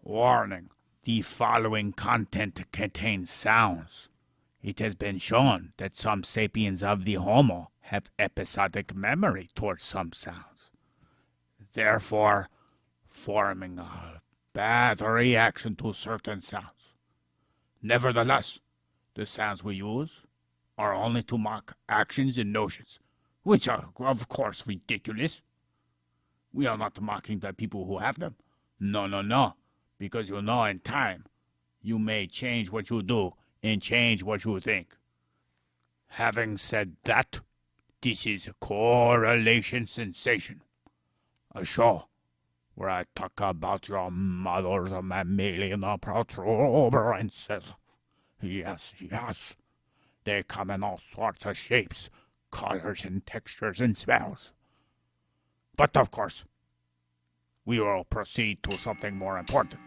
Warning. The following content contains sounds. It has been shown that some sapiens of the Homo have episodic memory towards some sounds, therefore forming a bad reaction to certain sounds. Nevertheless, the sounds we use are only to mock actions and notions, which are, of course, ridiculous. We are not mocking the people who have them. No, because you know in time, you may change what you do and change what you think. Having said that, this is Correlation Sensation, a show where I talk about your mother's mammalian protuberances. Yes, they come in all sorts of shapes, colors, and textures and smells. But of course, we will proceed to something more important.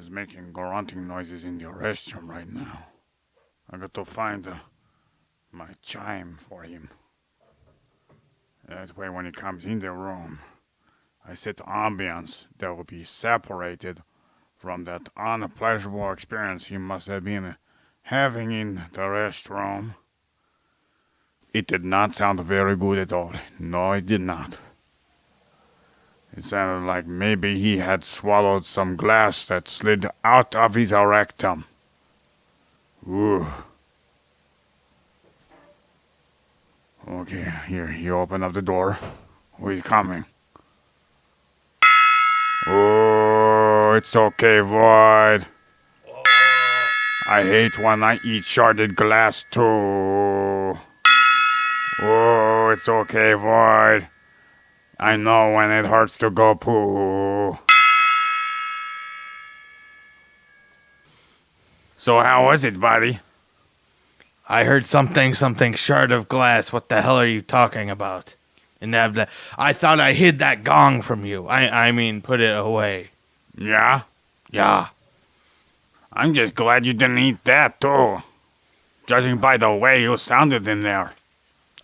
Making grunting noises in the restroom right now. I got to find my chime for him. That way when he comes in the room, I set ambience that will be separated from that unpleasurable experience he must have been having in the restroom. It did not sound very good at all. No, it did not. It sounded like maybe he had swallowed some glass that slid out of his rectum. Ooh. Okay, here, you open up the door. Who's coming? Oh, it's okay, Void. I hate when I eat sharded glass, too. Oh, it's okay, Void. I know when it hurts to go poo. So how was it, buddy? I heard something shard of glass. What the hell are you talking about? And I thought I hid that gong from you. I mean, put it away. Yeah? Yeah. I'm just glad you didn't eat that, too. Judging by the way you sounded in there.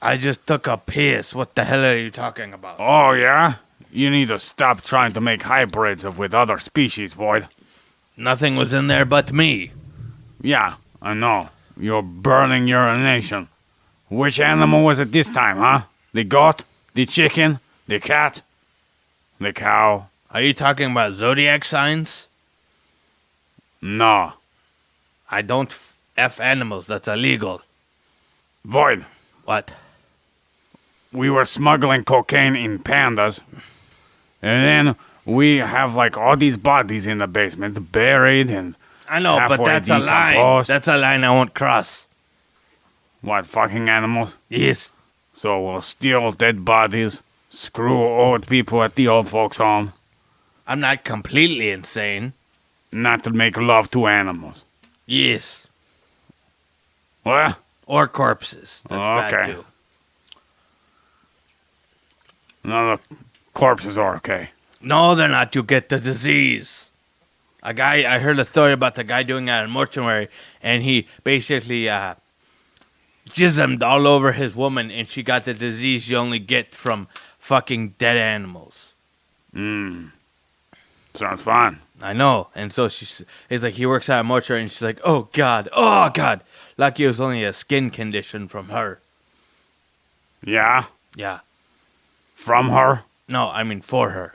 I just took a piss. What the hell are you talking about? Oh, yeah? You need to stop trying to make hybrids with other species, Void. Nothing was in there but me. Yeah, I know. You're burning urination. Which animal was it this time, huh? The goat? The chicken? The cat? The cow? Are you talking about zodiac signs? No. I don't F animals. That's illegal. Void. What? We were smuggling cocaine in pandas, and then we have like all these bodies in the basement, buried and I know, but that's a line. That's a line I won't cross. What, fucking animals? Yes. So we'll steal dead bodies, screw old people at the old folks' home. I'm not completely insane. Not to make love to animals. Yes. What? Or corpses. That's bad too. No, the corpses are okay. No, they're not. You get the disease. I heard a story about the guy doing that in a mortuary, and he basically jismed all over his woman, and she got the disease you only get from fucking dead animals. Sounds fun. I know. And so it's like he works at a mortuary, and she's like, oh, God. Lucky it was only a skin condition from her. Yeah? Yeah. From her? No, I mean for her.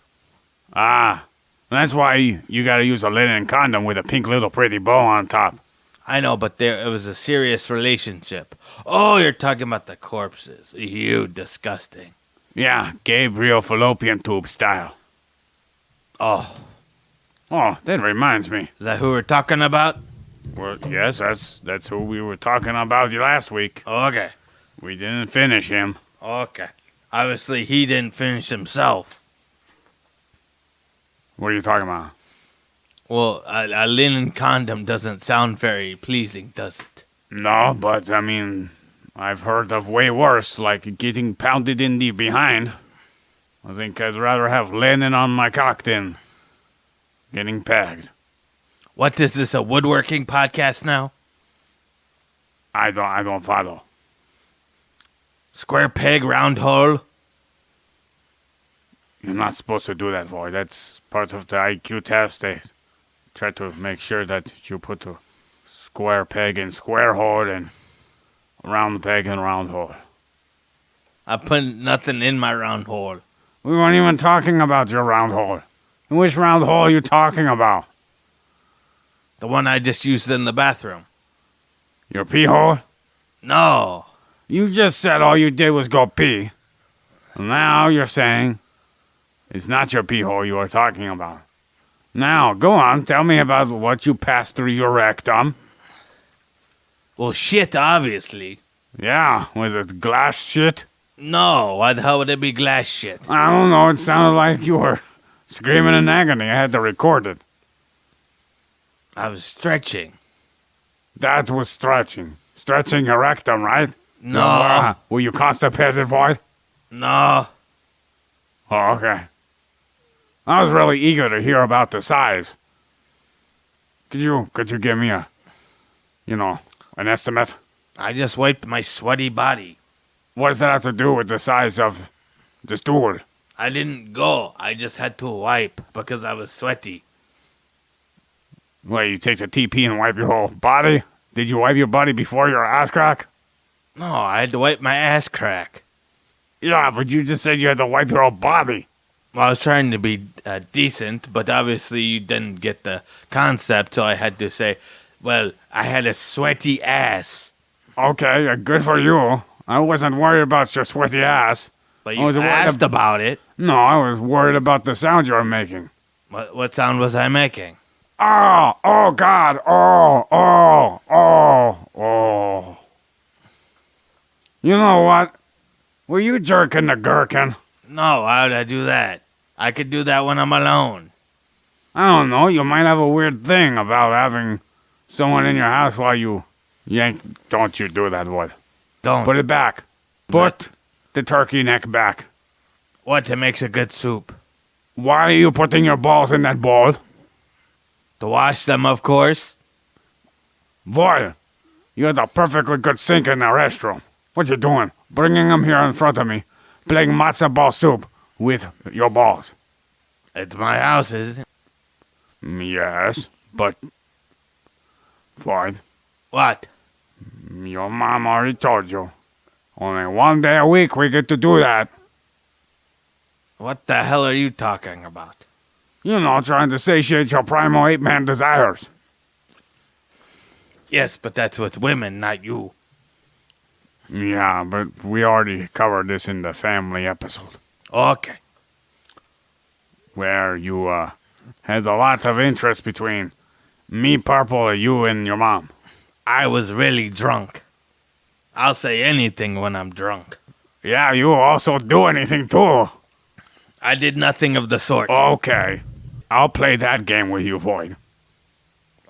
Ah, that's why you gotta use a linen condom with a pink little pretty bow on top. I know, but it was a serious relationship. Oh, you're talking about the corpses. You disgusting. Yeah, Gabriele fallopian tube style. Oh, that reminds me. Is that who we're talking about? Well, yes, that's who we were talking about last week. Okay. We didn't finish him. Okay. Obviously, he didn't finish himself. What are you talking about? Well, a linen condom doesn't sound very pleasing, does it? No, but I mean, I've heard of way worse, like getting pounded in the behind. I think I'd rather have linen on my cock than getting pegged. What is this, a woodworking podcast now? I don't follow. Square peg, round hole? You're not supposed to do that, boy. That's part of the IQ test. They try to make sure that you put a square peg in square hole and round peg in round hole. I put nothing in my round hole. We weren't even talking about your round hole. Which round hole are you talking about? The one I just used in the bathroom. Your pee hole? No. You just said all you did was go pee. Now you're saying it's not your pee hole you are talking about. Now, go on. Tell me about what you passed through your rectum. Well, shit, obviously. Yeah, was it glass shit? No, why the hell would it be glass shit? I don't know. It sounded like you were screaming in agony. I had to record it. I was stretching. That was stretching. Stretching your rectum, right? No. Were you constipated, boy? No. Oh, okay. I was really eager to hear about the size. Could you give me an estimate? I just wiped my sweaty body. What does that have to do with the size of the stool? I didn't go. I just had to wipe because I was sweaty. Wait, you take the TP and wipe your whole body? Did you wipe your body before your ass crack? No, I had to wipe my ass crack. Yeah, but you just said you had to wipe your whole body. Well, I was trying to be decent, but obviously you didn't get the concept, so I had to say, well, I had a sweaty ass. Okay, good for you. I wasn't worried about your sweaty ass. But you asked about it. No, I was worried about the sound you were making. What sound was I making? Oh, God, oh. You know what? Were you jerking the gherkin? No, why would I do that? I could do that when I'm alone. I don't know, you might have a weird thing about having someone in your house while you yank. Don't you do that, boy. Don't. Put it back. Put the turkey neck back. What? It makes a good soup. Why are you putting your balls in that bowl? To wash them, of course. Boy, you had a perfectly good sink in the restroom. What you doing? Bringing them here in front of me, playing matzo ball soup with your balls. It's my house, isn't it? Yes, but... Floyd, What? your mom already told you. Only one day a week we get to do that. What the hell are you talking about? You know, trying to satiate your primal ape-man desires. Yes, but that's with women, not you. Yeah, but we already covered this in the family episode. Okay. Where you, had a lot of interest between me, Purple, you, and your mom. I was really drunk. I'll say anything when I'm drunk. Yeah, you also do anything, too. I did nothing of the sort. Okay. I'll play that game with you, Void.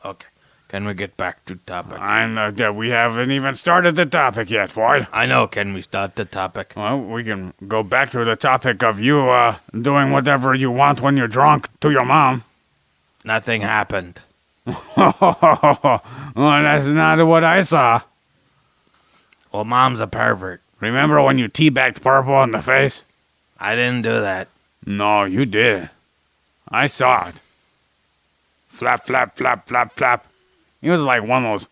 Okay. Can we get back to topic? We haven't even started the topic yet, Void. I know. Can we start the topic? Well, we can go back to the topic of you, doing whatever you want when you're drunk to your mom. Nothing happened. Well, that's not what I saw. Well, Mom's a pervert. Remember when you teabagged Purple in the face? I didn't do that. No, you did. I saw it. Flap, flap, flap, flap, flap. It was like one of those,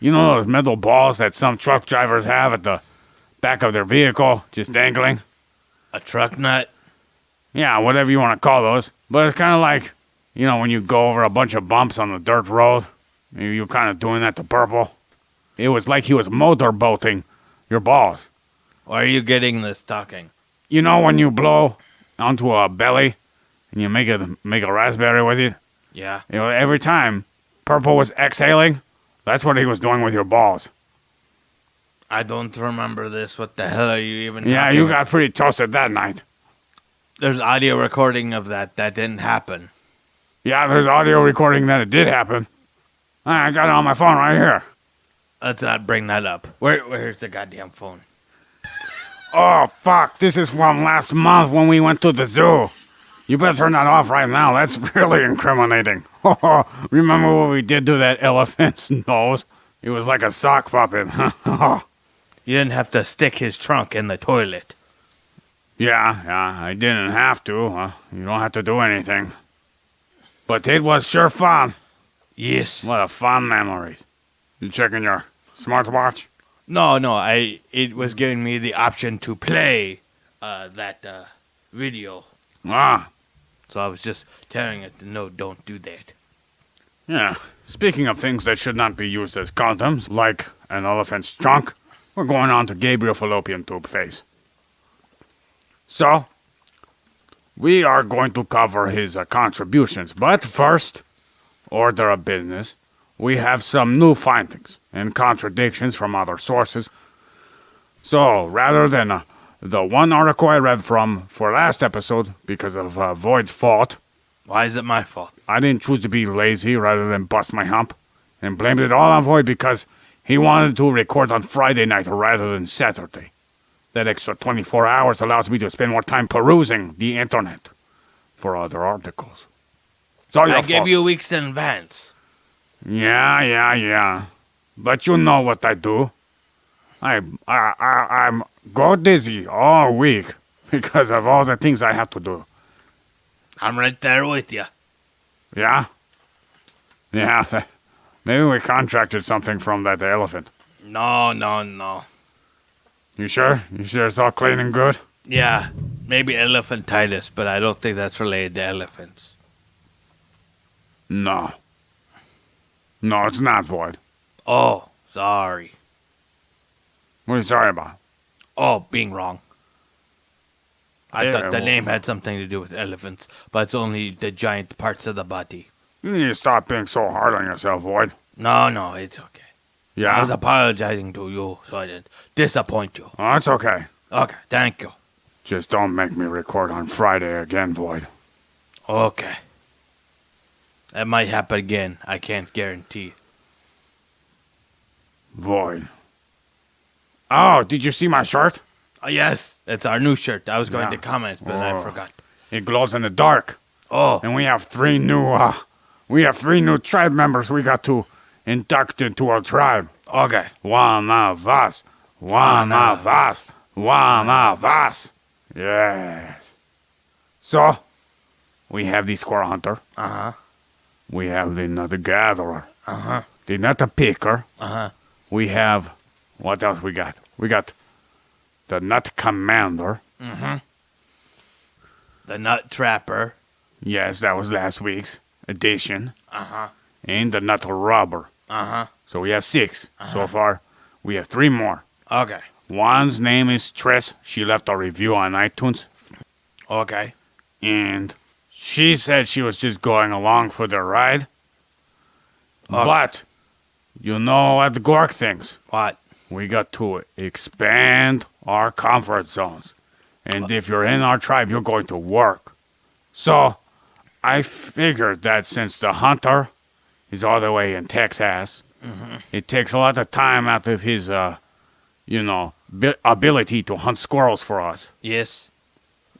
those metal balls that some truck drivers have at the back of their vehicle, just dangling? A truck nut? Yeah, whatever you want to call those. But it's kind of like, when you go over a bunch of bumps on the dirt road. Maybe you're kind of doing that to Purple. It was like he was motorboating your balls. Why are you getting this talking? You know when you blow onto a belly and you make a raspberry with it? Yeah. Every time Purple was exhaling, that's what he was doing with your balls. I don't remember this. What the hell are you even Yeah, talking you about? got pretty toasted that night. There's audio recording of that. That didn't happen. Yeah, there's audio recording that it did happen. I got it on my phone right here. Let's not bring that up. Where's the goddamn phone? Oh, fuck. This is from last month when we went to the zoo. You better turn that off right now. That's really incriminating. Remember what we did to that elephant's nose? It was like a sock puppet. You didn't have to stick his trunk in the toilet. Yeah, I didn't have to. You don't have to do anything. But it was sure fun. Yes. What a fun memories. You checking your smartwatch? No, it was giving me the option to play that video. Ah, So I was just telling it, no, don't do that. yeah. Speaking of things that should not be used as condoms, like an elephant's trunk, we're going on to Gabriel fallopian tube phase. So, we are going to cover his contributions, but first, order of business, we have some new findings and contradictions from other sources. So, rather than the one article I read from for last episode, because of Void's fault, Why is it my fault? I didn't choose to be lazy rather than bust my hump, and blamed it all on Void because he wanted to record on Friday night rather than Saturday. That extra 24 hours allows me to spend more time perusing the internet for other articles. It's all your I fault. gave you weeks in advance. Yeah. But you know what I do. I'm go dizzy all week because of all the things I have to do. I'm right there with you. Yeah? Yeah. Maybe we contracted something from that elephant. No. You sure? You sure it's all clean and good? Yeah, maybe elephantitis, but I don't think that's related to elephants. No. No, it's not, Void. Oh, sorry. What are you sorry about? Oh, being wrong. I Yeah, thought the well- name had something to do with elephants, but it's only the giant parts of the body. You need to stop being so hard on yourself, Void. No, it's okay. I Yeah? was apologizing to you, so I didn't disappoint you. Oh, it's okay. Okay, thank you. Just don't make me record on Friday again, Void. Okay. That might happen again. I can't guarantee. Void. Oh, did you see my shirt? Oh, yes, it's our new shirt. I was going Yeah. to comment, but Oh. I forgot. It glows in the dark. Oh, And we have three new tribe members we got to induct into our tribe. okay. One of us. Yes. So, we have the squirrel hunter. Uh-huh. We have the nut gatherer. Uh-huh. The nut picker. Uh-huh. We have, what else we got? We got the nut commander. The nut trapper. Yes, that was last week's edition. Uh-huh. And the nut rubber. Uh-huh. So we have 6. So far, we have 3 more. Okay. One's name is Tress. She left a review on iTunes. Okay. And she said she was just going along for the ride. Okay. But, you know what Gork thinks. What? We got to expand our comfort zones. And if you're in our tribe, you're going to work. So, I figured that since the hunter is all the way in Texas, it takes a lot of time out of his, ability to hunt squirrels for us. Yes.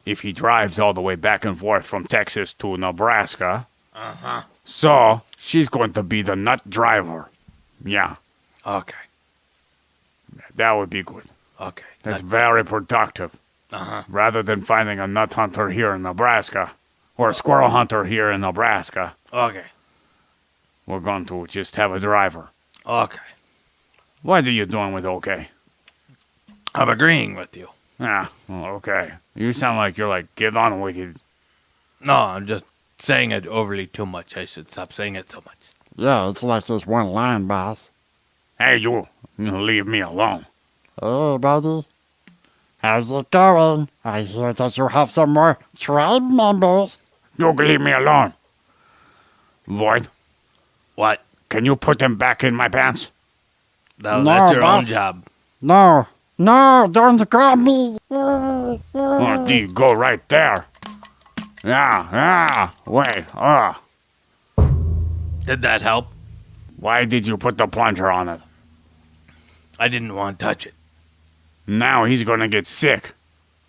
If he drives all the way back and forth from Texas to Nebraska. Uh-huh. So, she's going to be the nut driver. Yeah, Okay. that would be good. Okay. That's very productive. Uh-huh. Rather than finding a nut hunter here in Nebraska, or a squirrel hunter here in Nebraska, Okay. we're going to just have a driver. Okay. What are you doing with okay? I'm agreeing with you. Yeah, well, okay. You sound like you're like, get on with it. No, I'm just saying it overly too much. I should stop saying it so much. Yeah, it's like this one line, boss. Hey, you leave me alone. Hey, buddy. How's it going? I hear that you have some more tribe members. You leave me alone. Void, What? can you put them back in my pants? No, No, that's your own boss. job. No, no, don't grab me. Oh, you go right there. Yeah, wait, Did that help? why did you put the plunger on it? I didn't want to touch it. Now he's gonna get sick.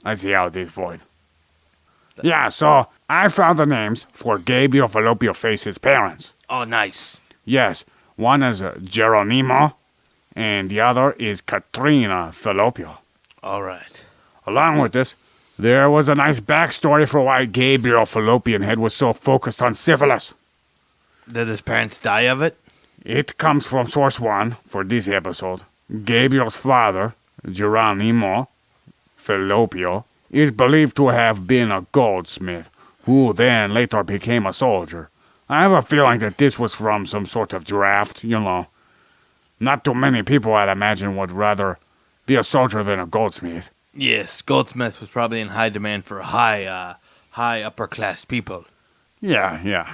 I see how it is, Void. Yeah, so I found the names for Gabriel Fallopio Face's parents. Oh, nice. Yes, one is Geronimo, and the other is Katrina Fallopio. All right. Along with this, there was a nice backstory for why Gabriel Fallopian Head was so focused on syphilis. Did his parents die of it? It comes from source one for this episode. Gabriel's father, Geronimo Fallopio, is believed to have been a goldsmith, who then later became a soldier. I have a feeling that this was from some sort of draft, you know. Not too many people, I'd imagine, would rather be a soldier than a goldsmith. Yes, Goldsmith was probably in high demand for high upper class people. Yeah.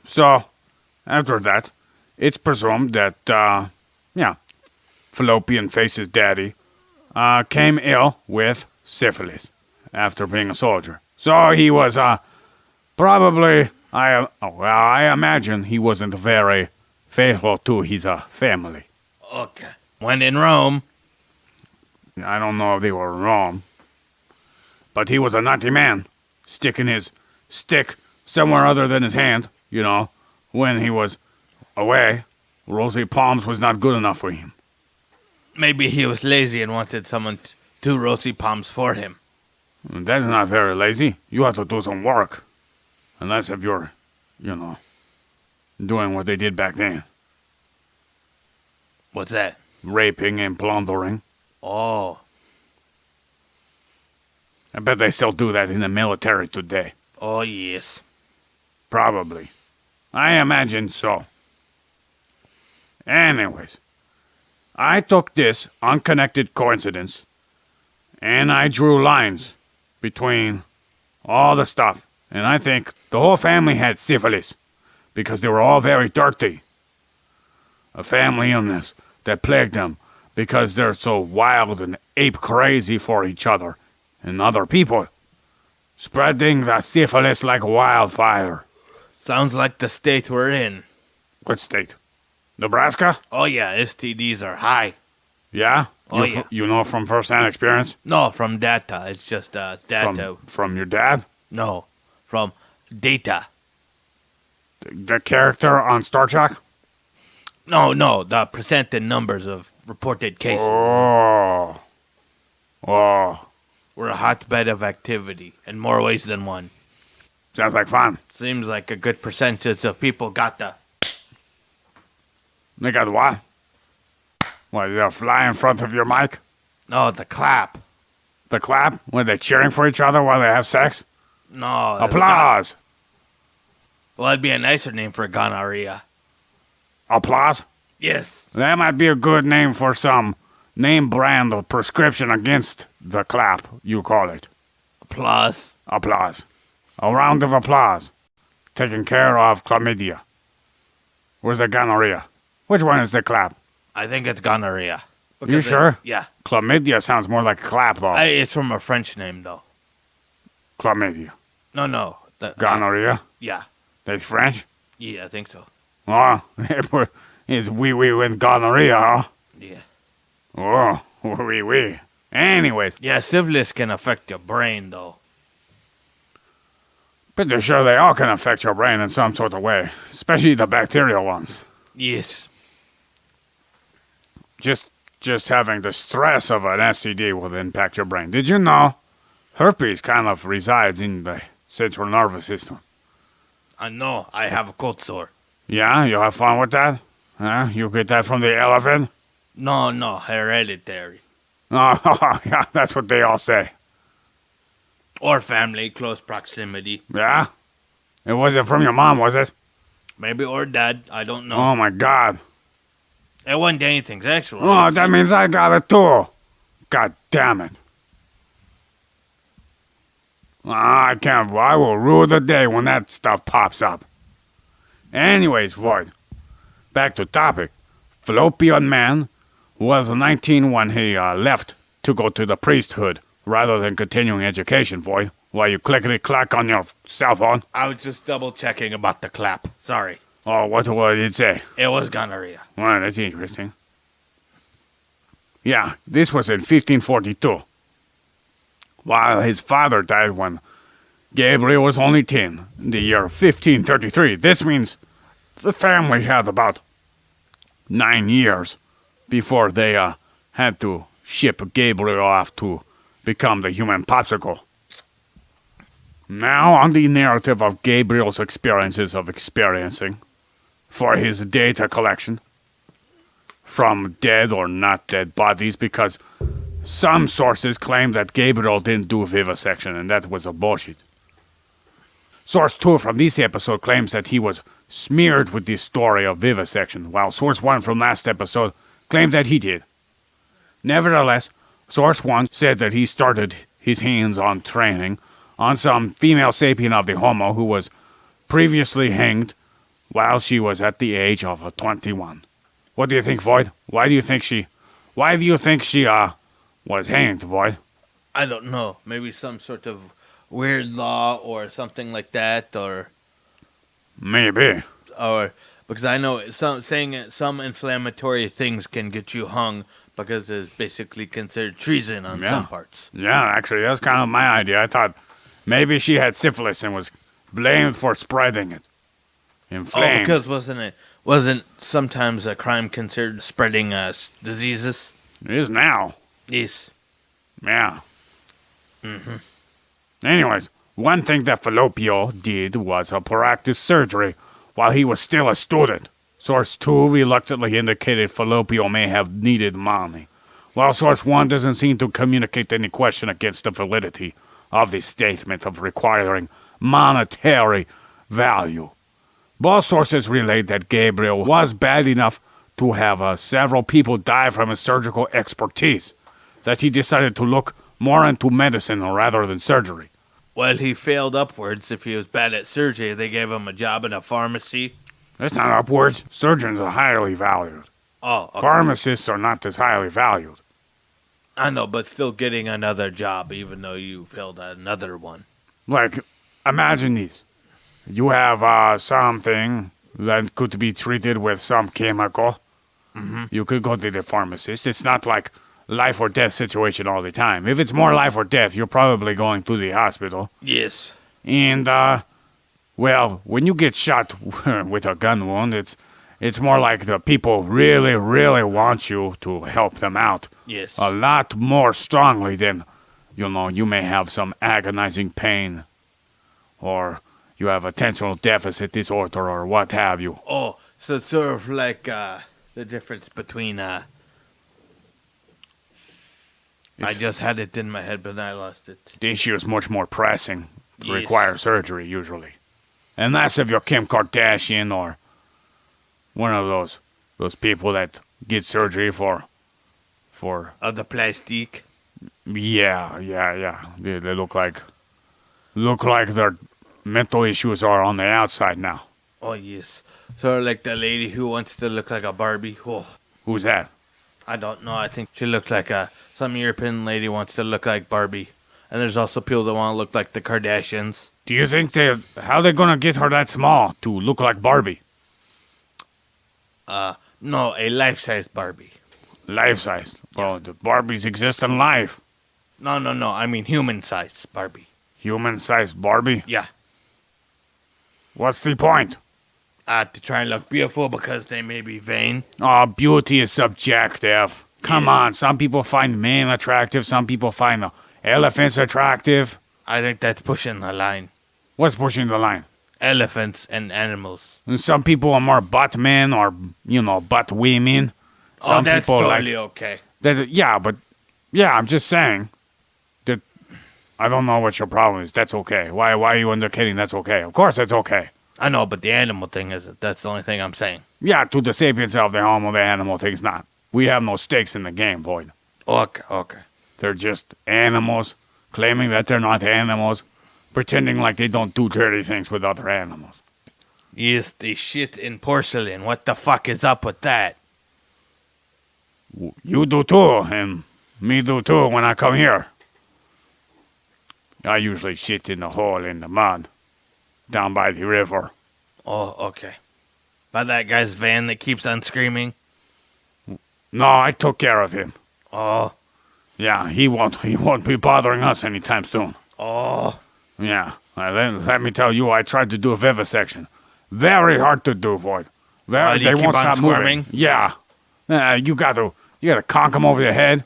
So, after that, it's presumed that, Fallopian Face's daddy, came ill with syphilis after being a soldier. So he was, probably, I imagine he wasn't very faithful to his, family. Okay. When in Rome. I don't know if they were wrong, but he was a naughty man, sticking his stick somewhere other than his hand, you know, when he was away. Rosy palms was not good enough for him. Maybe he was lazy and wanted someone to do rosy palms for him. That's not very lazy. You have to do some work. Unless if you're, you know, doing what they did back then. What's that? Raping and plundering. Oh. I bet they still do that in the military today. Oh, yes. Probably. I imagine so. Anyways, I took this unconnected coincidence and I drew lines between all the stuff. And I think the whole family had syphilis because they were all very dirty. A family illness that plagued them because they're so wild and ape crazy for each other and other people, spreading the syphilis like wildfire. Sounds like the state we're in. What state? Nebraska? Oh, yeah, STDs are high. Yeah? Oh, You yeah. You know from first-hand experience? No, from data. It's just data. From your dad? No, from data. The character on Star Trek? No, the percent and numbers of reported cases. Oh. We're a hotbed of activity in more ways than one. Sounds like fun. Seems like a good percentage of people got the... They got what? What, they'll fly in front of your mic? No, the clap. The clap? When they're cheering for each other while they have sex? No. Applause! Well, that'd be a nicer name for gonorrhea. Applause? Yes. That might be a good name for some name brand or prescription against the clap, you call it. Applause. Applause. A round of applause. Taking care of chlamydia. Where's the gonorrhea? Which one is the clap? I think it's gonorrhea. You sure? Yeah. Chlamydia sounds more like clap, though. It's from a French name, though. Chlamydia. No. Gonorrhea? Yeah. That's French? Yeah, I think so. Oh, it's wee and gonorrhea, huh? Yeah. Oh, wee. Anyways, Yeah, syphilis can affect your brain, though. pretty sure they all can affect your brain in some sort of way, especially the bacterial ones. Yes. Just having the stress of an STD will impact your brain. Did you know herpes kind of resides in the central nervous system? I know. I have a cold sore. Yeah, you have fun with that? Huh? You get that from the elephant? No, hereditary. Oh, yeah, that's what they all say. Or family, close proximity. Yeah? It wasn't from your mom, was it? Maybe or dad. I don't know. Oh, my God. It wasn't anything sexual. Oh, that means I got it too. God damn it. I can't. I will rue the day when that stuff pops up. Anyways, Void. Back to topic. Fallopian man was 19 when he left to go to the priesthood rather than continuing education, Void. Why you clickety-clack on your cell phone? I was just double-checking about the clap. Sorry. Oh, what did it say? It was gonorrhea. Well, that's interesting. Yeah, this was in 1542. While his father died when Gabriele was only 10, in the year 1533. This means the family had about 9 years before they had to ship Gabriele off to become the human popsicle. Now on the narrative of Gabriel's experiences of experiencing for his data collection from dead or not dead bodies, because some sources claim that Gabriele didn't do vivisection, and that was a bullshit. Source 2 from this episode claims that he was smeared with the story of vivisection, while Source 1 from last episode claimed that he did. Nevertheless, Source 1 said that he started his hands-on training on some female sapien of the Homo who was previously hanged while she was at the age of 21. What do you think, Void? Why do you think she was hanged, Void? I don't know. Maybe some sort of weird law or something like that, or Maybe. because I know some inflammatory things can get you hung because it's basically considered treason on some parts. Yeah, actually, that's kind of my idea. I thought maybe she had syphilis and was blamed for spreading it. Inflamed. Oh, because wasn't sometimes a crime considered spreading diseases? It is now. Yes. Yeah. Anyways, one thing that Fallopio did was practice surgery while he was still a student. Source 2 reluctantly indicated Fallopio may have needed money, while Source 1 doesn't seem to communicate any question against the validity of the statement of requiring monetary value. Both sources relate that Gabriele was bad enough to have several people die from his surgical expertise, that he decided to look more into medicine rather than surgery. Well, he failed upwards. If he was bad at surgery, they gave him a job in a pharmacy. That's not upwards. Surgeons are highly valued. Oh, okay. Pharmacists are not as highly valued. I know, but still getting another job, even though you failed another one. Like, imagine this. You have something that could be treated with some chemical. You could go to the pharmacist. It's not like life or death situation all the time. If it's more life or death, you're probably going to the hospital. Yes. And, well, when you get shot with a gun wound, it's more like the people really, really want you to help them out. Yes. A lot more strongly than, you may have some agonizing pain, or you have attentional deficit disorder, or what have you. Oh, so it's sort of like the difference between I just had it in my head, but I lost it. The issue is much more pressing to Yes. require surgery, usually. Unless if you're Kim Kardashian or one of those people that get surgery for The plastic. yeah. They look like their mental issues are on the outside now. Oh, yes. Sort of like the lady who wants to look like a Barbie. Oh, Who's that? I don't know. I think she looks like some European lady wants to look like Barbie. And there's also people that want to look like the Kardashians. Do you think how they gonna get her that small to look like Barbie? No, a life-size Barbie. Life size. Well, the Barbies exist in life. No. I mean human-sized Barbie. Human sized Barbie? Yeah. What's the point? To try and look beautiful because they may be vain. Oh, beauty is subjective. Come on, some people find men attractive, some people find elephants attractive. I think that's pushing the line. What's pushing the line? Elephants and animals. And some people are more butt men or, butt women. Some that's people totally okay. that. Yeah, but, I'm just saying that I don't know what your problem is. That's okay. Why are you indicating that's okay? Of course that's okay. I know, but the animal thing isn't. That's the only thing I'm saying. Yeah, to the sapiens of the Homo, the animal thing's not. We have no stakes in the game, Void. Okay. They're just animals, claiming that they're not animals, pretending like they don't do dirty things with other animals. Yes, they shit in porcelain. What the fuck is up with that? You do too, and me do too when I come here. I usually shit in the hole in the mud, down by the river. Oh, okay. By that guy's van that keeps on screaming? No, I took care of him. Oh, Yeah, he won't be bothering us anytime soon. oh. Yeah, let me tell you, I tried to do a vivisection. Very hard to do, Void. Why do you They keep won't on stop squirming? moving. Yeah. You gotta conk them over the head.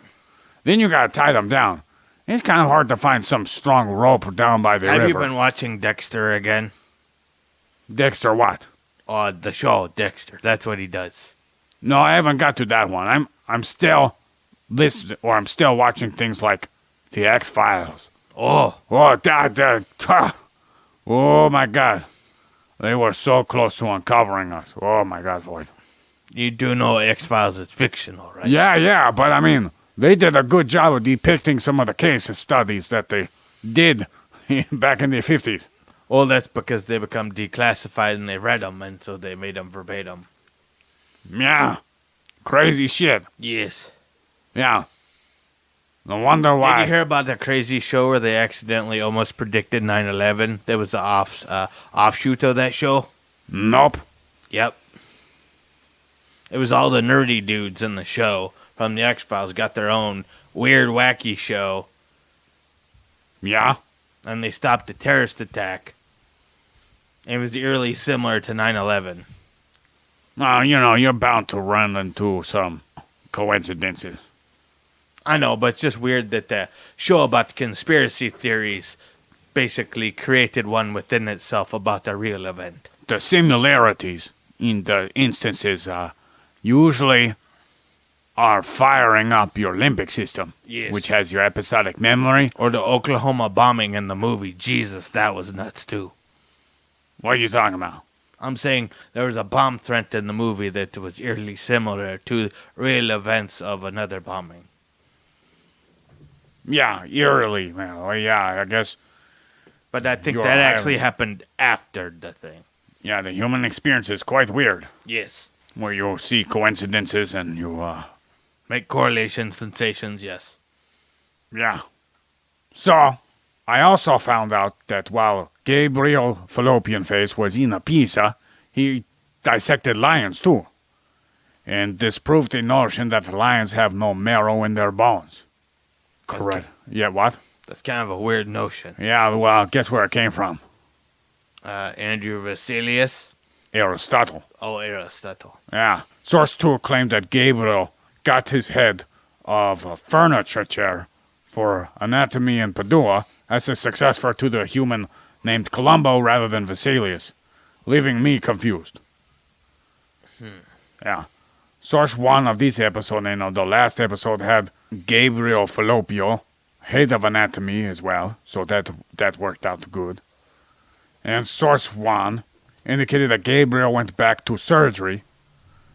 Then you gotta tie them down. It's kind of hard to find some strong rope down by the river. Have you been watching Dexter again? Dexter what? The show, Dexter. That's what he does. No, I haven't got to that one. I'm still listening, or I'm still watching things like the X-Files. Oh, Oh my God. They were so close to uncovering us. Oh my God, Void. you do know X-Files is fictional, right? Yeah, but I mean, they did a good job of depicting some of the case studies that they did back in the 50s. Well, that's because they become declassified and they read them, and so they made them verbatim. Yeah. Crazy shit. Yes. Yeah. No wonder why. Did you hear about that crazy show where they accidentally almost predicted 9/11? There was the offshoot of that show. Nope. Yep. It was all the nerdy dudes in the show from the X-Files got their own weird, wacky show, Yeah. and they stopped the terrorist attack. It was eerily similar to 9/11. Well, you're bound to run into some coincidences. I know, but it's just weird that the show about the conspiracy theories basically created one within itself about the real event. The similarities in the instances usually are firing up your limbic system, Yes. which has your episodic memory. Or the Oklahoma bombing in the movie. Jesus, that was nuts too. What are you talking about? I'm saying there was a bomb threat in the movie that was eerily similar to real events of another bombing. Yeah, eerily. Well, yeah, I guess. But I think You're that actually highly- happened after the thing. Yeah, the human experience is quite weird, Yes. where you see coincidences and you, Make correlations, sensations, yes. yeah. So, I also found out that while Gabriel Fallopian Face was in a pizza, he dissected lions too, and disproved the notion that lions have no marrow in their bones. Correct. Yeah, what? That's kind of a weird notion. Yeah, well, guess where it came from? Andrew Vesalius. Aristotle. Oh, Aristotle. Yeah. Source 2 claimed that Gabriel got his head of a furniture chair for anatomy in Padua as a successor to the human named Columbo rather than Vesalius, leaving me confused. Yeah. Source 1 of this episode, the last episode had Gabriel Falloppio, head of anatomy as well, so that worked out good. And source 1 indicated that Gabriel went back to surgery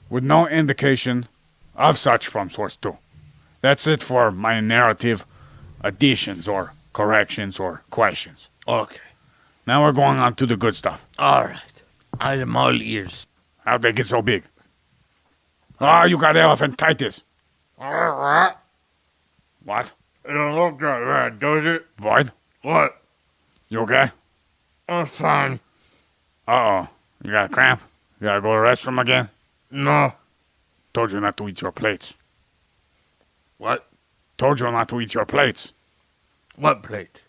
with no indication of such from source 2. That's it for my narrative additions or corrections or questions. Okay. Now we're going on to the good stuff. All right. I am all ears. How'd they get so big? Ah, you got elephantitis. It What? don't look that bad, does it? Void? What? You okay? I'm fine. Uh-oh. You got a cramp? You gotta go to the restroom again? No. Told you not to eat your plates. What? Told you not to eat your plates. What plate?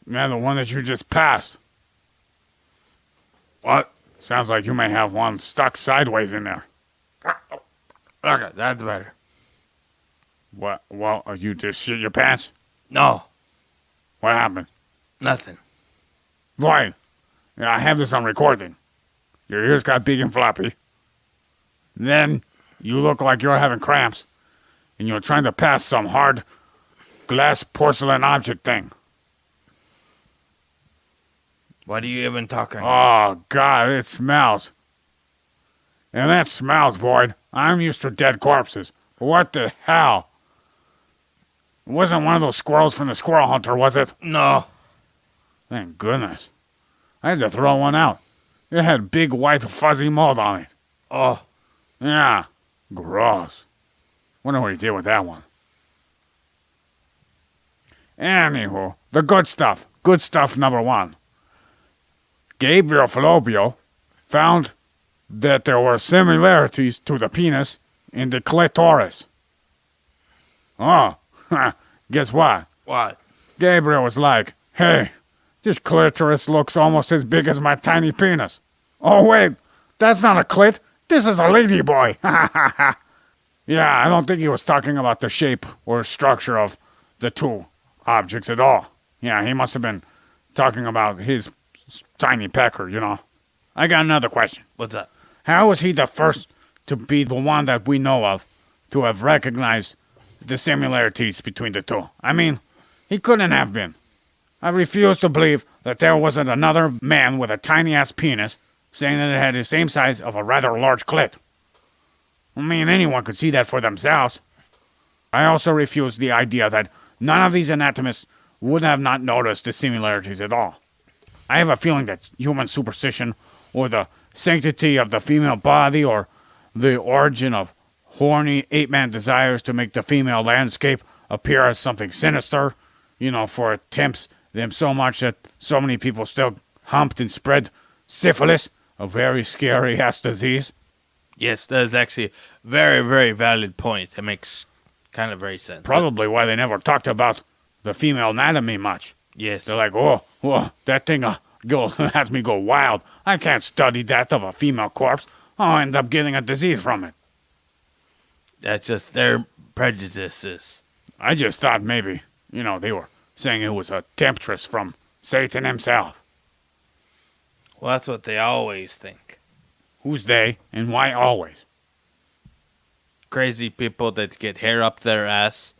Man, the one that you just passed. What? Sounds like you may have one stuck sideways in there. Okay, that's better. What? Well, you just shit your pants? No. What happened? Nothing. Void. Yeah, I have this on recording. Your ears got big and floppy. Then you look like you're having cramps. And you're trying to pass some hard glass porcelain object thing. What are you even talking about? Oh, God, it smells. And that smells, Void. I'm used to dead corpses. What the hell? It wasn't one of those squirrels from the Squirrel Hunter, was it? No. Thank goodness. I had to throw one out. It had big white fuzzy mold on it. Oh. Yeah. Gross. Wonder what he did with that one. Anywho, the good stuff. Good stuff number 1. Gabriele Fallopio found that there were similarities to the penis in the clitoris. Oh, guess what? What? Gabriel was like, hey, this clitoris looks almost as big as my tiny penis. Oh, wait, that's not a clit. This is a ladyboy. Yeah, I don't think he was talking about the shape or structure of the two objects at all. Yeah, he must have been talking about his tiny pecker, you know. I got another question. What's that? How was he the first to be the one that we know of to have recognized the similarities between the two? I mean, he couldn't have been. I refuse to believe that there wasn't another man with a tiny-ass penis saying that it had the same size of a rather large clit. I mean, anyone could see that for themselves. I also refuse the idea that none of these anatomists would have not noticed the similarities at all. I have a feeling that human superstition, or the sanctity of the female body, or the origin of horny ape-man desires to make the female landscape appear as something sinister, for it tempts them so much that so many people still humped and spread syphilis, a very scary ass disease. Yes, that is actually a very, very valid point. It makes kind of very sense. Probably why they never talked about the female anatomy much. Yes. They're like, that thing has me go wild. I can't study that of a female corpse. I'll end up getting a disease from it. That's just their prejudices. I just thought maybe, they were saying it was a temptress from Satan himself. Well, that's what they always think. Who's they, and why always? Crazy people that get hair up their ass.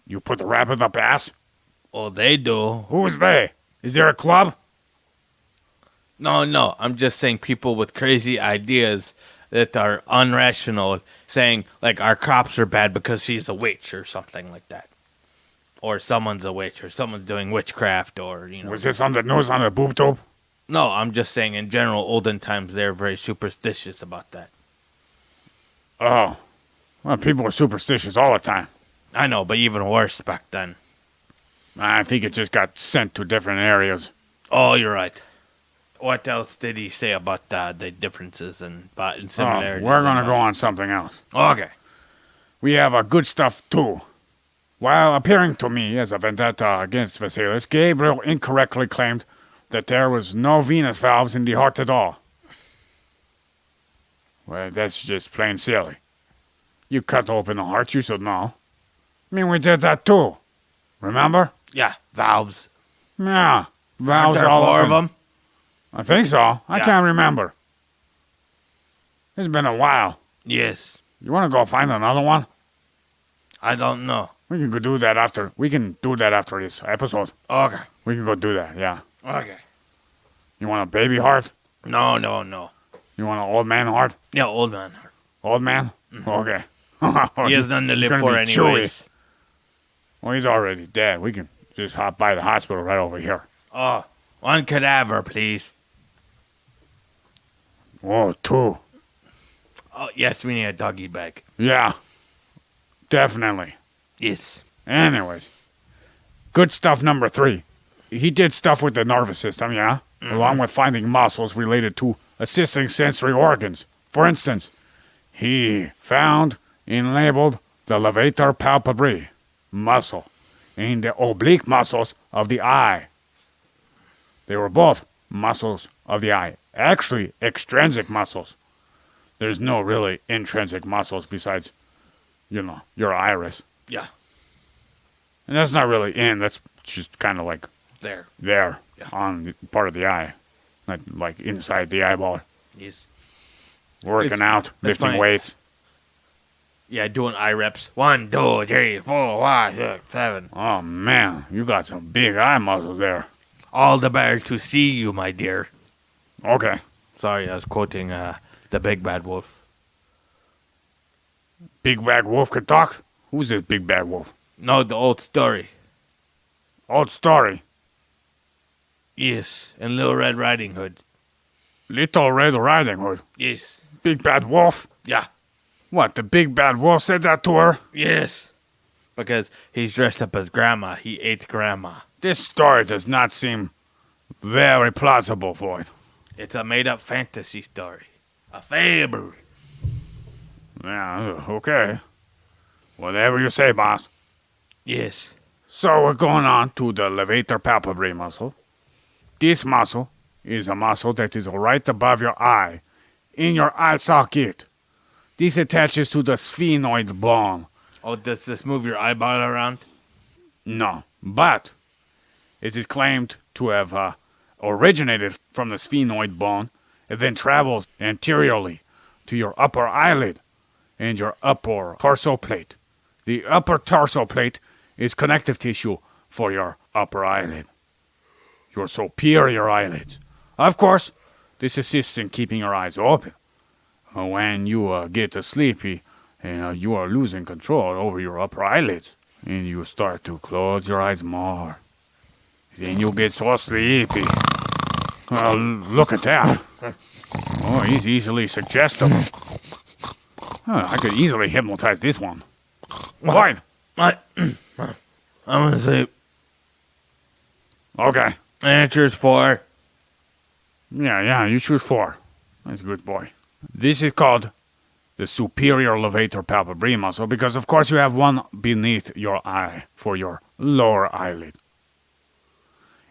You put the rabbit up ass? Oh, they do. Who is they? Is there a club? No, I'm just saying people with crazy ideas that are unrational, saying, like, our crops are bad because she's a witch or something like that. Or someone's a witch, or someone's doing witchcraft, or, Was this on the news on the boob tube? No, I'm just saying in general, olden times, they're very superstitious about that. Oh. Well, people were superstitious all the time. I know, but even worse back then. I think it just got sent to different areas. Oh, you're right. What else did he say about the differences and similarities? We're going to go on something else. Okay. We have a good stuff, too. While appearing to me as a vendetta against Vasilis, Gabriel incorrectly claimed that there was no venous valves in the heart at all. Well, that's just plain silly. You cut open the heart, you should know. I mean, we did that, too. Remember? Yeah, valves. Yeah, valves. Aren't there all four open. of them? I think so. I Yeah. can't remember. It's been a while. Yes. You want to go find another one? I don't know. We can go do that after. We can do that after this episode. Okay. We can go do that. Yeah. Okay. You want a baby heart? No. You want an old man heart? Yeah, old man. Old man? Okay. He has nothing to He's live gonna for be anyways. chewy. Well, he's already dead. We can just hop by the hospital right over here. Oh, one cadaver, please. Oh, 2. Oh, yes, we need a doggy bag. Yeah. Definitely. Yes. Anyways. Good stuff number 3. He did stuff with the nervous system, yeah? Along with finding muscles related to assisting sensory organs. For instance, he found and labeled the Levator Palpebrae muscle and the oblique muscles of the eye. They were both muscles of the eye. Actually, extrinsic muscles. There's no really intrinsic muscles besides, your iris. Yeah. And that's not really that's just kind of like There. there Yeah. on the part of the eye. Not like inside the eyeball. Yes. Working It's- out, that's lifting funny. weights. Yeah, doing eye reps. 1, 2, 3, 4, 5, 6, 7. Oh, man, you got some big eye muscles there. All the better to see you, my dear. Okay. Sorry, I was quoting the Big Bad Wolf. Big bad wolf could talk? Who's this big bad wolf? No, the old story. Old story. Yes, and Little Red Riding Hood. Little Red Riding Hood. Yes. Big bad wolf. Yeah. What, the big bad wolf said that to her? Yes. Because he's dressed up as grandma. He ate grandma. This story does not seem very plausible, Void. It's a made-up fantasy story. A fable. Yeah, okay. Whatever you say, boss. Yes. So we're going on to the Levator Palpebrae muscle. This muscle is a muscle that is right above your eye, in your eye socket. This attaches to the sphenoid bone. Oh, does this move your eyeball around? No, but it is claimed to have originated from the sphenoid bone and then travels anteriorly to your upper eyelid and your upper torso plate. The upper torso plate is connective tissue for your upper eyelid, your superior eyelids. Of course, this assists in keeping your eyes open. When you get sleepy and you are losing control over your upper eyelids, and you start to close your eyes more, then you get so sleepy. Look at that. Oh, he's easily suggestible. I could easily hypnotize this one. What? I'm gonna say Okay. answer's 4. Yeah, you choose 4. That's a good boy. This is called the superior levator palpebrae muscle because, of course, you have one beneath your eye for your lower eyelid.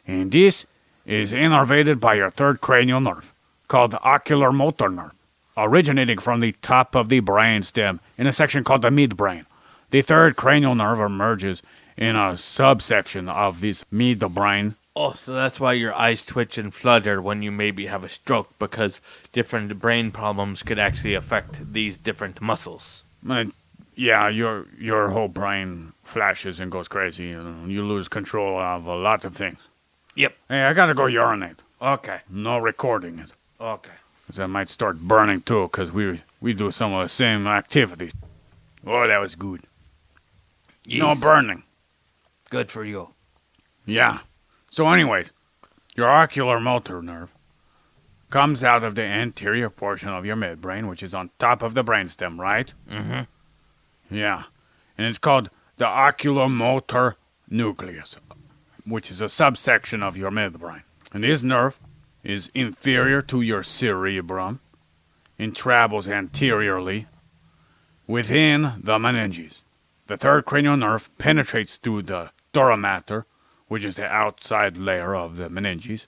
And this is innervated by your third cranial nerve, called the ocular motor nerve, originating from the top of the brainstem in a section called the midbrain. The third cranial nerve emerges in a subsection of this midbrain. Oh, so that's why your eyes twitch and flutter when you maybe have a stroke, because different brain problems could actually affect these different muscles. Yeah, your whole brain flashes and goes crazy. You lose control of a lot of things. Yep. Hey, I gotta go urinate. Okay. No recording it. Okay. 'Cause I might start burning too, because we do some of the same activities. Oh, that was good. No burning. Good for you. Yeah. So anyways, your ocular motor nerve comes out of the anterior portion of your midbrain, which is on top of the brainstem, right? Mm-hmm. Yeah. And it's called the oculomotor nucleus, which is a subsection of your midbrain. And this nerve is inferior to your cerebrum and travels anteriorly within the meninges. The third cranial nerve penetrates through the dura mater, which is the outside layer of the meninges,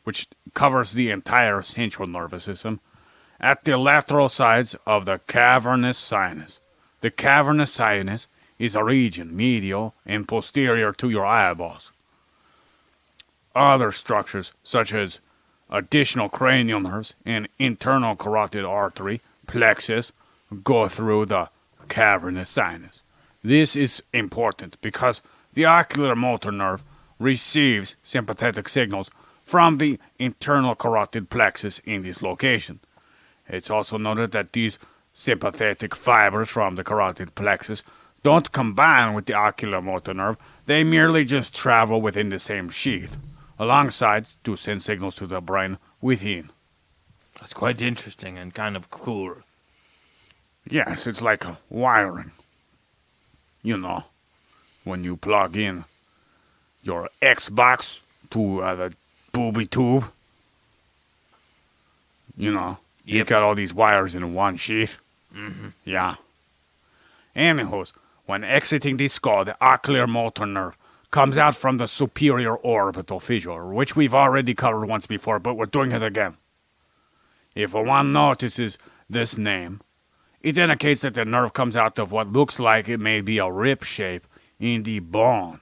which covers the entire central nervous system, at the lateral sides of the cavernous sinus. The cavernous sinus is a region medial and posterior to your eyeballs. Other structures, such as additional cranial nerves and internal carotid artery, plexus, go through the cavernous sinus. This is important because the ocular motor nerve receives sympathetic signals from the internal carotid plexus in this location. It's also noted that these sympathetic fibers from the carotid plexus don't combine with the ocular motor nerve. They merely just travel within the same sheath, alongside to send signals to the brain within. That's quite interesting and kind of cool. Yes, it's like wiring. You know, when you plug in your Xbox to the booby tube. You know, you Yep. got all these wires in one sheath. Mm-hmm. Yeah. Anyhows, when exiting the skull, the ocular motor nerve comes out from the superior orbital fissure, which we've already covered once before, but we're doing it again. If one notices this name, it indicates that the nerve comes out of what looks like it may be a rip shape in the bone.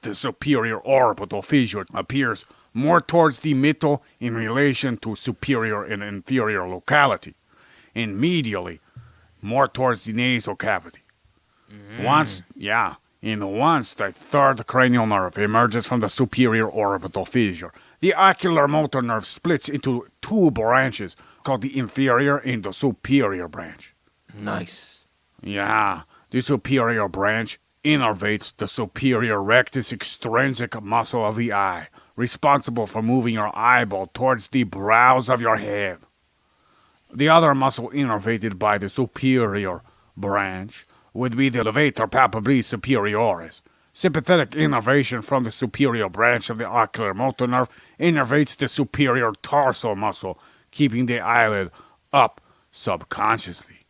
The superior orbital fissure appears more towards the middle in relation to superior and inferior locality, and medially more towards the nasal cavity. Once the third cranial nerve emerges from the superior orbital fissure, the ocular motor nerve splits into two branches called the inferior and the superior branch. Nice. Yeah, the superior branch innervates the superior rectus extrinsic muscle of the eye, responsible for moving your eyeball towards the brows of your head. The other muscle innervated by the superior branch would be the Levator Palpably Superioris. Sympathetic innervation from the superior branch of the ocular motor nerve innervates the superior tarsal muscle, keeping the eyelid up subconsciously.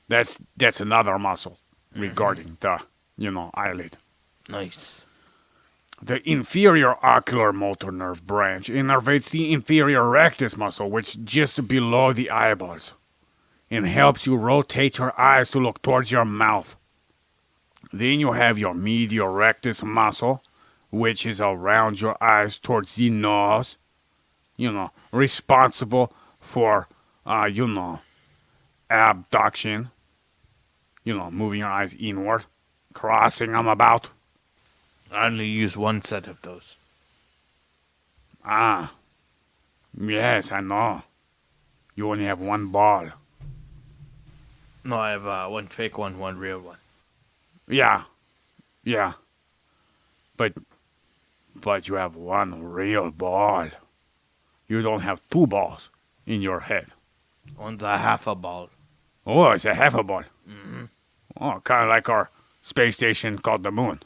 That's another muscle regarding the, eyelid. Nice. The inferior ocular motor nerve branch innervates the inferior rectus muscle, which is just below the eyeballs, and helps you rotate your eyes to look towards your mouth. Then you have your medial rectus muscle, which is around your eyes towards the nose, responsible for, abduction, moving your eyes inward, crossing them about. I only use one set of those. Ah, yes, I know. You only have one ball. No, I have one fake one real one. Yeah. But you have one real ball. You don't have two balls in your head. One's a half a ball. Oh, it's a half a ball. Mm-hmm. Oh, kind of like our space station called the moon.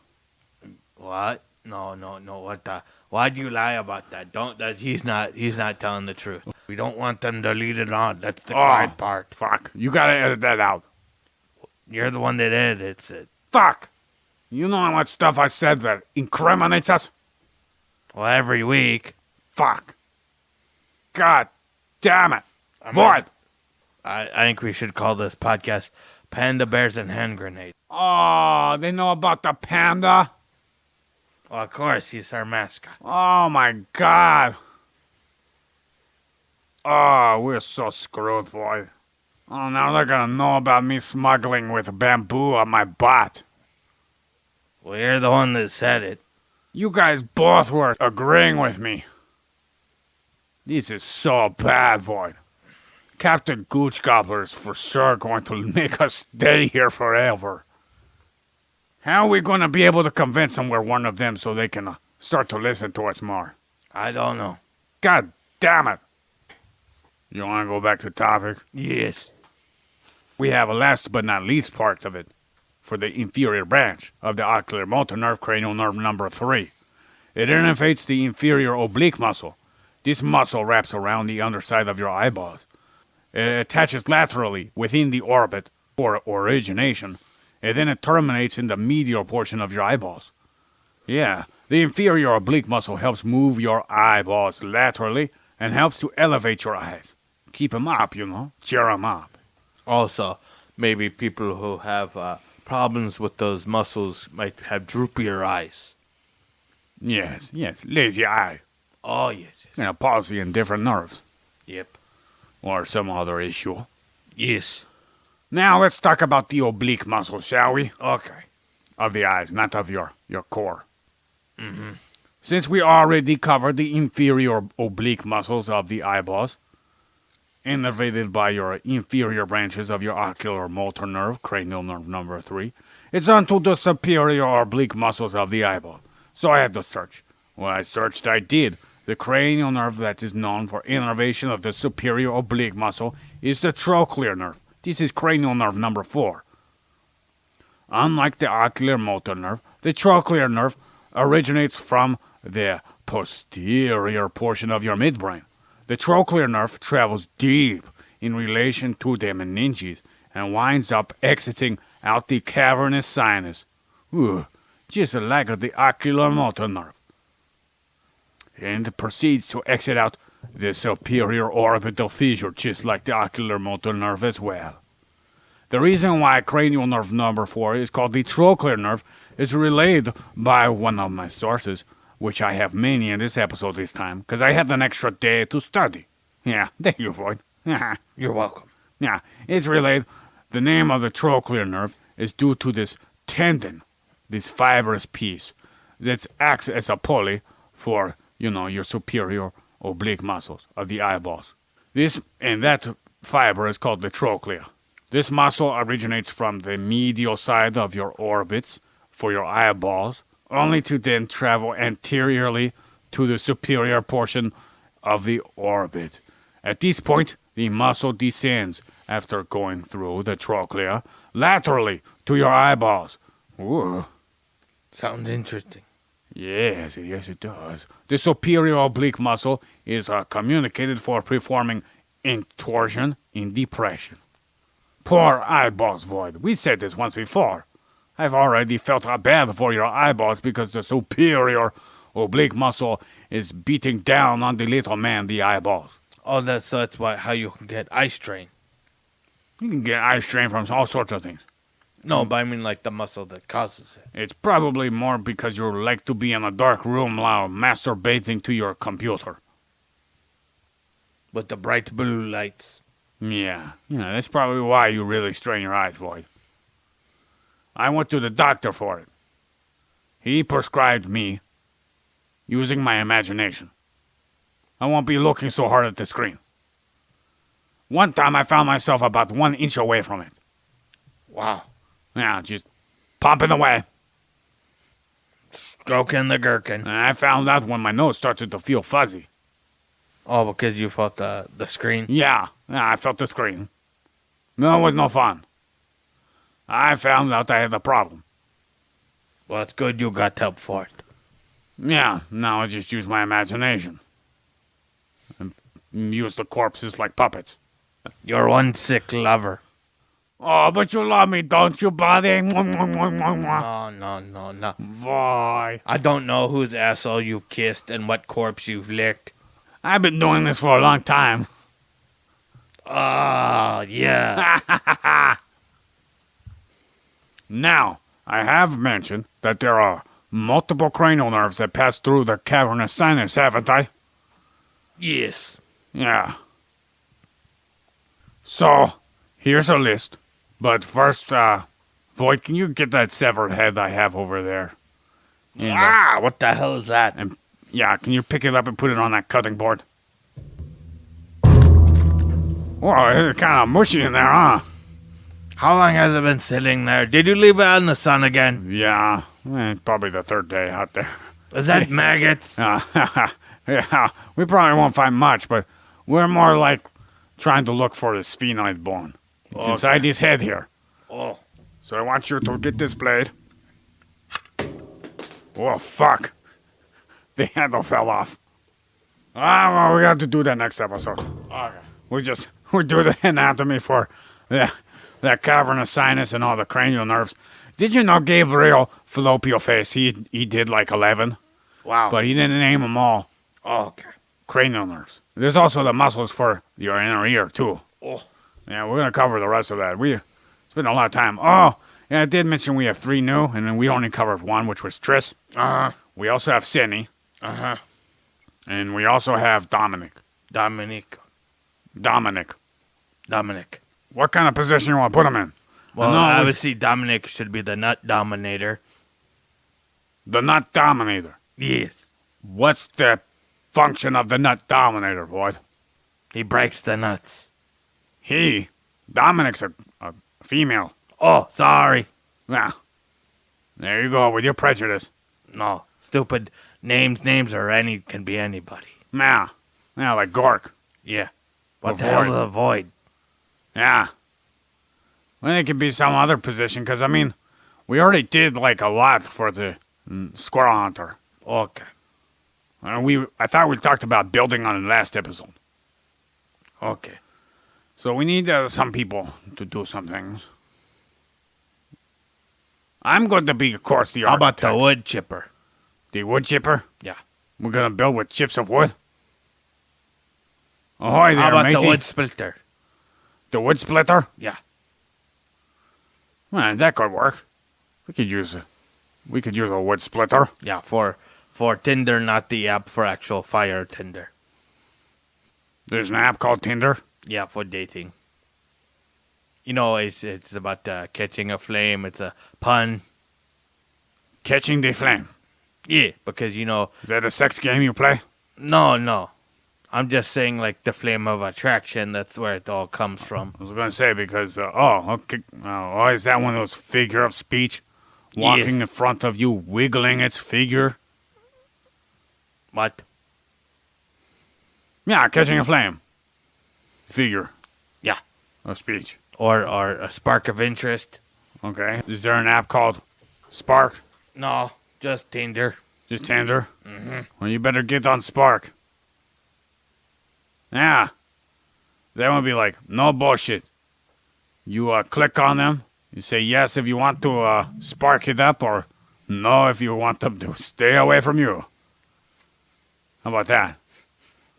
What? No. What the? Why'd you lie about that? He's not telling the truth. We don't want them to lead it on. That's the quiet part. Fuck. You gotta edit that out. You're the one that edits it. Fuck. You know how much stuff I said that incriminates us? Well, every week. Fuck. God damn it. I Void. I think we should call this podcast Panda Bears and Hand Grenades. Oh, they know about the panda? Well, of course, he's our mascot. Oh my god. Oh, we're so screwed, Void. Oh, now they're gonna know about me smuggling with bamboo on my butt. Well, you're the one that said it. You guys both were agreeing with me. This is so bad, Void. Captain Gooch Gobbler is for sure going to make us stay here forever. How are we going to be able to convince them we're one of them so they can start to listen to us more? I don't know. God damn it. You want to go back to topic? Yes. We have a last but not least part of it for the inferior branch of the ocular motor nerve, cranial nerve number 3. It innervates the inferior oblique muscle. This muscle wraps around the underside of your eyeballs. It attaches laterally within the orbit for origination, and then it terminates in the medial portion of your eyeballs. Yeah, the inferior oblique muscle helps move your eyeballs laterally and helps to elevate your eyes. Keep them up, cheer them up. Also, maybe people who have problems with those muscles might have droopier eyes. Yes, lazy eye. Oh, yes. Palsy in different nerves. Yep. Or some other issue. Yes. Now let's talk about the oblique muscle, shall we? Okay. Of the eyes, not of your core. Mm-hmm. Since we already covered the inferior oblique muscles of the eyeballs, innervated by your inferior branches of your ocular motor nerve, cranial nerve number 3, it's onto the superior oblique muscles of the eyeball. So I had to search. When I searched, I did. The cranial nerve that is known for innervation of the superior oblique muscle is the trochlear nerve. This is cranial nerve number 4. Unlike the ocular motor nerve, the trochlear nerve originates from the posterior portion of your midbrain. The trochlear nerve travels deep in relation to the meninges and winds up exiting out the cavernous sinus. Just like the ocular motor nerve. And proceeds to exit out the superior orbital fissure, just like the ocular motor nerve as well. The reason why cranial nerve number 4 is called the trochlear nerve is relayed by one of my sources, which I have many in this episode this time, because I had an extra day to study. Yeah, thank you, Void. You're welcome. Yeah, it's relayed. The name of the trochlear nerve is due to this tendon, this fibrous piece that acts as a pulley for your superior oblique muscles of the eyeballs. That fiber is called the trochlea. This muscle originates from the medial side of your orbits for your eyeballs, only to then travel anteriorly to the superior portion of the orbit. At this point, The muscle descends after going through the trochlea laterally to your eyeballs. Ooh. Sounds interesting. Yes, it does. The superior oblique muscle is communicated for performing intorsion in depression. Poor eyeballs, Void. We said this once before. I've already felt bad for your eyeballs because the superior oblique muscle is beating down on the little man, the eyeballs. Oh, that's why how you can get eye strain. You can get eye strain from all sorts of things. No, but I mean like the muscle that causes it. It's probably more because you like to be in a dark room while masturbating to your computer. With the bright blue lights. Yeah, that's probably why you really strain your eyes, Void. I went to the doctor for it. He prescribed me using my imagination. I won't be looking so hard at the screen. One time I found myself about 1 inch away from it. Wow. Yeah, just pumping away. Stroking the gherkin. And I found out when my nose started to feel fuzzy. Oh, because you felt the screen? Yeah, I felt the screen. No, it was no fun. I found out I had a problem. Well, it's good you got help for it. Yeah, now I just use my imagination. And use the corpses like puppets. You're one sick lover. Oh, but you love me, don't you, buddy? No. Why? I don't know whose asshole you kissed and what corpse you've licked. I've been doing this for a long time. Ah, yeah. Now, I have mentioned that there are multiple cranial nerves that pass through the cavernous sinus, haven't I? Yes. Yeah. So, here's a list. But first, Void, can you get that severed head I have over there? And, What the hell is that? and yeah, can you pick it up and put it on that cutting board? Whoa, it's kind of mushy in there, huh? How long has it been sitting there? Did you leave it out in the sun again? Yeah, probably the third day out there. Is that maggots? Yeah, we probably won't find much, but we're more like trying to look for the sphenoid bone. It's inside his head here. Oh. So I want you to get this blade. Oh, fuck. The handle fell off. Well, we have to do that next episode. Okay. We do the anatomy for that cavernous sinus and all the cranial nerves. Did you know Gabriele Falloppio face? He did like 11, Wow. but he didn't name them all. Oh, okay. Cranial nerves. There's also the muscles for your inner ear too. Oh. Yeah, we're gonna cover the rest of that. It's been a lot of time. Oh, yeah, I did mention we have 3 new, and then we only covered 1, which was Triss. Uh-huh. We also have Sydney, Uh-huh. and we also have Dominic. Dominic. What kind of position you want to put him in? Well, No, obviously Dominic should be the nut dominator. The nut dominator. Yes. What's the function of the nut dominator, Void? He breaks the nuts. Dominic's a female. Oh, sorry. Yeah. There you go with your prejudice. No. Stupid names can be anybody. Yeah, like Gork. Yeah. What Or the hell is void. a void? Yeah. Well, it could be some other position, because, I mean, we already did, like, a lot for the squirrel hunter. Okay. I thought we talked about building on the last episode. Okay. So we need some people to do some things. I'm going to be, of course, the How about architect. the wood chipper? The wood chipper? Yeah. We're going to build with chips of wood? Ahoy there, How about matey. the wood splitter? The wood splitter? Yeah. Well, that could work. We could use a wood splitter. Yeah, for Tinder, not the app for actual fire Tinder. There's an app called Tinder. Yeah, for dating. You know, it's about catching a flame. It's a pun. Catching the flame. Yeah, because, you know... Is that a sex game you play? No. I'm just saying, like, the flame of attraction. That's where it all comes from. I was going to say because, okay. Is that one of those figure of speech? Walking in front of you, wiggling its figure? What? Yeah, catching a flame. figure Yeah. of speech. Or a spark of interest. Okay. Is there an app called Spark? No, just Tinder. Just Tinder? Mm-hmm. Well, you better get on Spark. Yeah. That would be like, no bullshit. You click on them. You say yes if you want to spark it up, or no if you want them to stay away from you. How about that?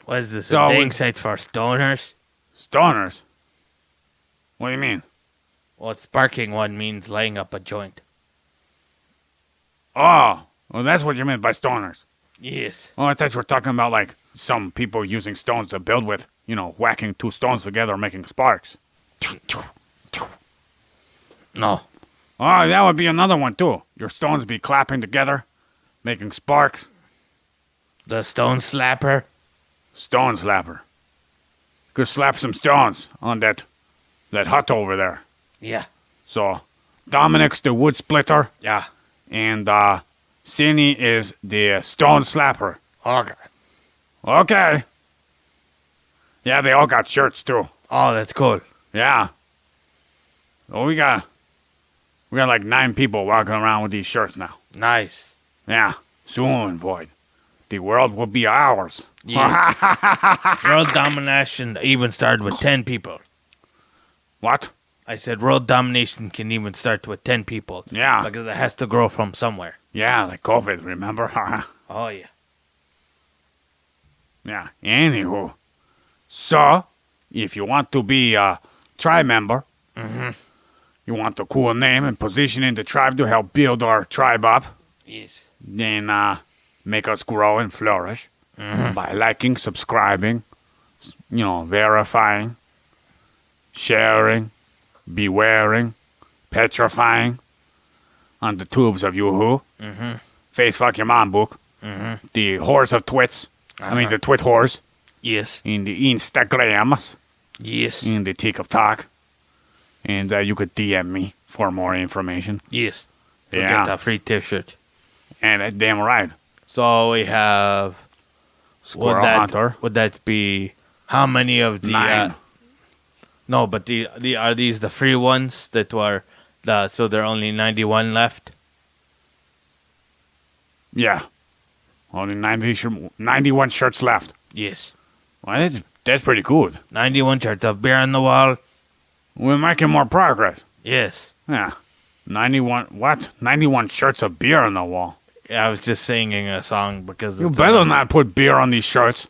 What is this, So a dating site for stoners? Stoners? What do you mean? Well, sparking one means laying up a joint. Oh, well, that's what you meant by stoners. Yes. Oh, I thought you were talking about, like, some people using stones to build with. You know, whacking two stones together making sparks. No. Oh, that would be another one, too. Your stones be clapping together, making sparks. The stone slapper? Stone slapper. Could slap some stones on that hut over there. Yeah. So, Dominic's the wood splitter, Yeah. and Cindy is the stone slapper. Okay. Okay. Yeah, they all got shirts, too. Oh, that's cool. Yeah. Well, we got like 9 people walking around with these shirts now. Nice. Yeah. Soon, Void. The world will be ours. Yeah. World domination even started with 10 people. What? I said world domination can even start with 10 people. Yeah. Because it has to grow from somewhere. Yeah, like COVID, remember? Oh, yeah. Yeah. Anywho. So, if you want to be a tribe member, you want a cool name and position in the tribe to help build our tribe up, Yes. then make us grow and flourish by liking, subscribing, verifying, sharing, bewaring, petrifying on the tubes of Yoo-hoo, Face Fuck Your Mom book, the Whores of Twits, the Twit Whores, Yes. in the Instagrams, Yes. in the TikTok, and you could DM me for more information. Yes. You'll Yeah. get a free t-shirt. And that's damn right. So we have... Squirrel Hunter. Would that be... How many of the... 9. No, but are these the free ones that were... so there are only 91 left? Yeah. Only 91 shirts left. Yes. Well, that's pretty good. 91 shirts of beer on the wall. We're making more progress. Yes. Yeah. 91, what? 91 shirts of beer on the wall. Yeah, I was just singing a song because... You it's better not put beer on these shirts.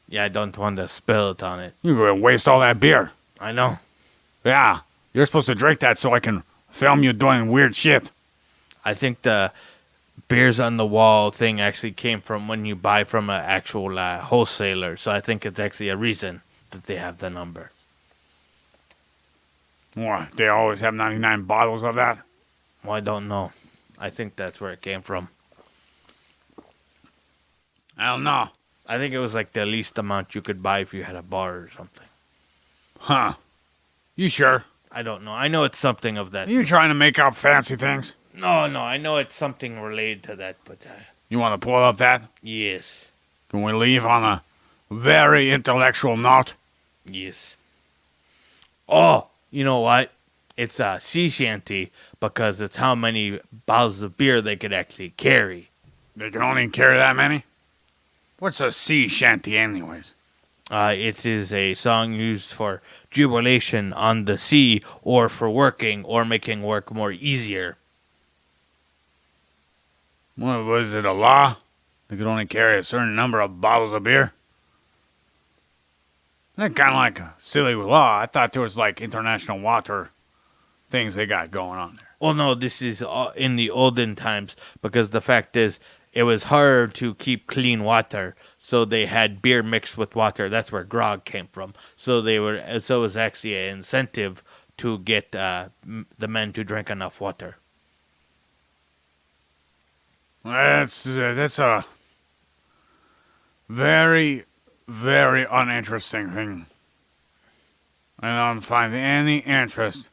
Yeah, I don't want to spill it on it. You're going to waste all that beer. I know. Yeah. You're supposed to drink that so I can film you doing weird shit. I think the beers on the wall thing actually came from when you buy from an actual wholesaler. So I think it's actually a reason that they have the number. What? They always have 99 bottles of that? Well, I don't know. I think that's where it came from. I don't know. I think it was like the least amount you could buy if you had a bar or something. Huh. You sure? I don't know. I know it's something of that. Are you trying to make up fancy things? No, I know it's something related to that, but You want to pull up that? yes. Can we leave on a very intellectual note? Yes. Oh, you know what? It's a sea shanty because it's how many bottles of beer they could actually carry. They can only carry that many? What's a sea shanty anyways? It is a song used for jubilation on the sea or for working or making work more easier. What was it, a law? They could only carry a certain number of bottles of beer? That's kind of like a silly law. I thought there was like international water things they got going on there. Well, no, this is in the olden times because the fact is it was hard to keep clean water, so they had beer mixed with water. That's where grog came from. So it was actually an incentive to get the men to drink enough water. That's a very, very uninteresting thing. I don't find any interest.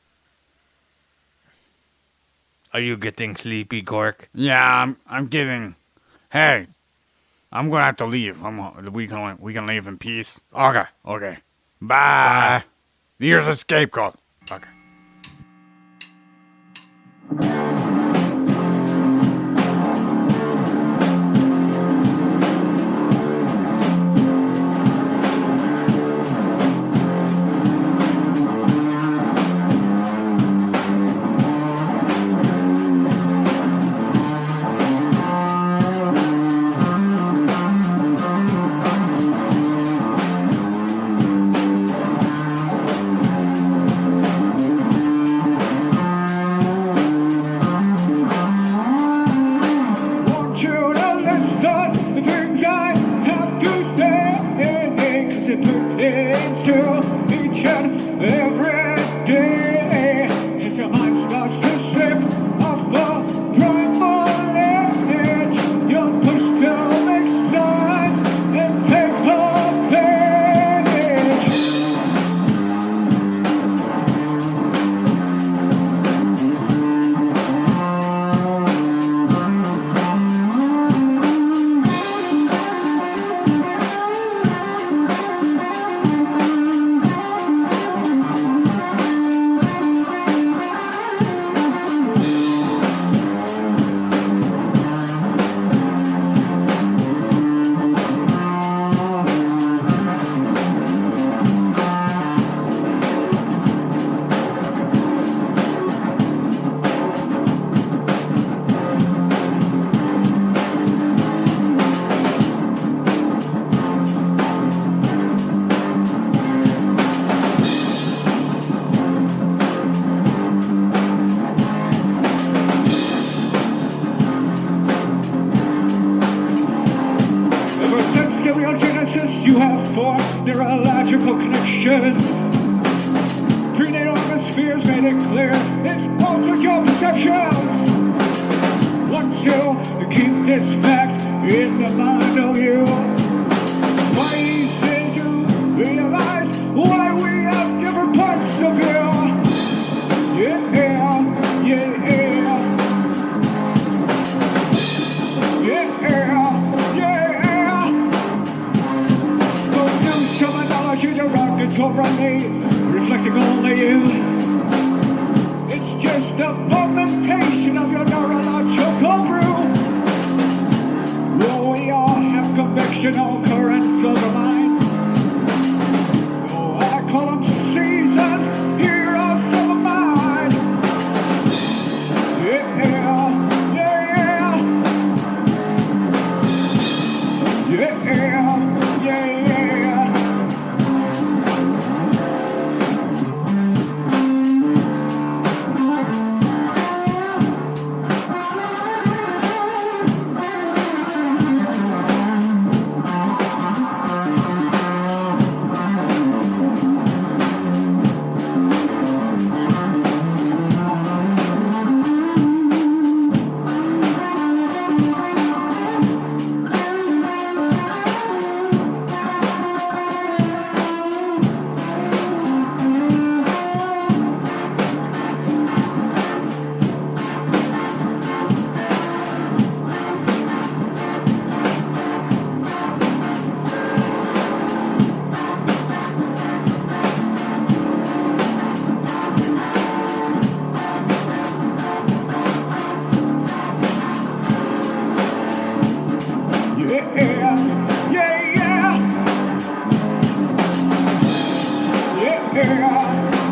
Are you getting sleepy, Gork? Yeah, I'm getting. Hey, I'm gonna have to leave. We can leave in peace. Okay. Okay. Bye. Here's a scapegoat. Okay. You have four neurological connections. Prenatal hemispheres made it clear it's altered your perceptions. Want to keep this fact in the mind of you. Why did you realize why we have different parts of you? Yeah, yeah, yeah. Reflecting only you. It's just a fermentation of your neurological brew. Well, we all have convectional currents of the mind. Oh, I call them seasons, heroes of the mind. Yeah, yeah, yeah, yeah, yeah. Yeah.